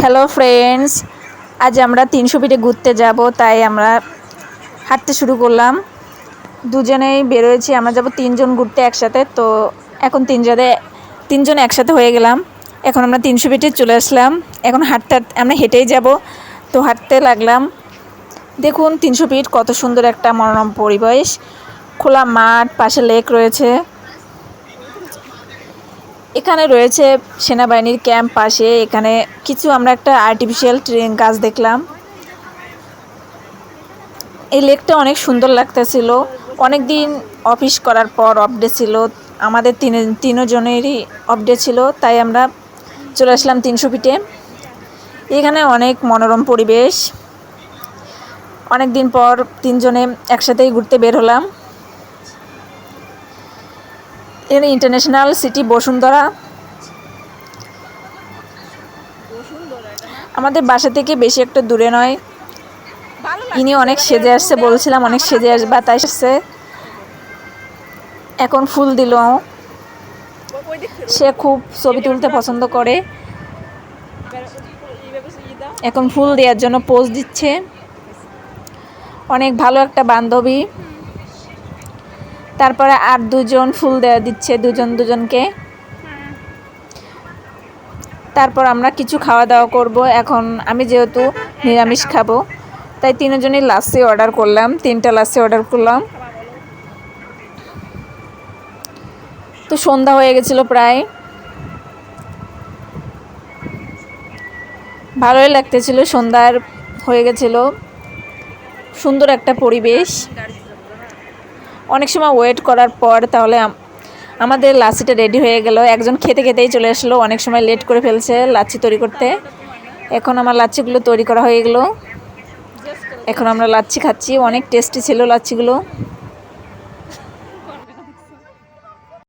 Hello friends, আজ আমরা 300 ফিটে ঘুরতে যাব, তাই আমরা হাঁটতে শুরু করলাম। দুজনেই বেরোয়েছি, আমরা যাব 3 জন ঘুরতে একসাথে। তো এখন তিনজন একসাথে হয়ে গেলাম। এখন আমরা 300 ফিটে চলে আসলাম। এখন আমরা হেঁটেই যাব। তো হাঁটতে লাগলাম। দেখুন 300 ফিট কত সুন্দর একটা মনোরম পরিবেশ, খোলা মাঠ, পাশে লেক রয়েছে। এখানে রয়েছে সেনাবাহিনীর ক্যাম্প পাশে। এখানে আমরা একটা আর্টিফিশিয়াল গাছ দেখলাম। এই লেকটা অনেক সুন্দর লাগতেছিল। অনেক দিন অফিস করার পর অফ ডে ছিল, আমাদের তিনজনেরই অফ ডে ছিল, তাই আমরা চলে আসলাম 300 ফিটে। এখানে অনেক মনোরম পরিবেশ। অনেক দিন পর তিনজনে একসাথেই ঘুরতে বের হলাম। এখানে ইন্টারন্যাশনাল সিটি বসুন্ধরা। আমাদের বাসা থেকে বেশি একটা দূরে নয়। ইনি অনেক সেজে আসছে, বলছিলাম অনেক সেজে আসবা, তাই আসছে। এখন ফুল দিল। সে খুব ছবি তুলতে পছন্দ করে। এখন ফুল দেওয়ার জন্য পোজ দিচ্ছে। অনেক ভালো একটা বান্ধবী। তারপরে আর দুজন ফুল দিচ্ছে, দুজনকে। তারপর আমরা কিছু খাওয়া দাওয়া করব। এখন আমি যেহেতু নিরামিষ খাবো, তাই তিনজনই লাচ্ছি অর্ডার করলাম। 3টা লাচ্ছি অর্ডার করলাম। তো সন্ধ্যা হয়ে গেছিল প্রায়। ভালোই লাগতেছিল, সন্ধ্যার হয়ে গেছিল। সুন্দর একটা পরিবেশ। অনেক সময় ওয়েট করার পর তাহলে আমাদের লাচ্ছিটা রেডি হয়ে গেল। একজন খেতে খেতেই চলে আসলো, অনেক সময় লেট করে ফেলছে লাচ্ছি তৈরি করতে। এখন আমার লাচ্ছিগুলো তৈরি করা হয়ে গেল। এখন আমরা লাচ্ছি খাচ্ছি। অনেক টেস্টি ছিল লাচ্ছিগুলো।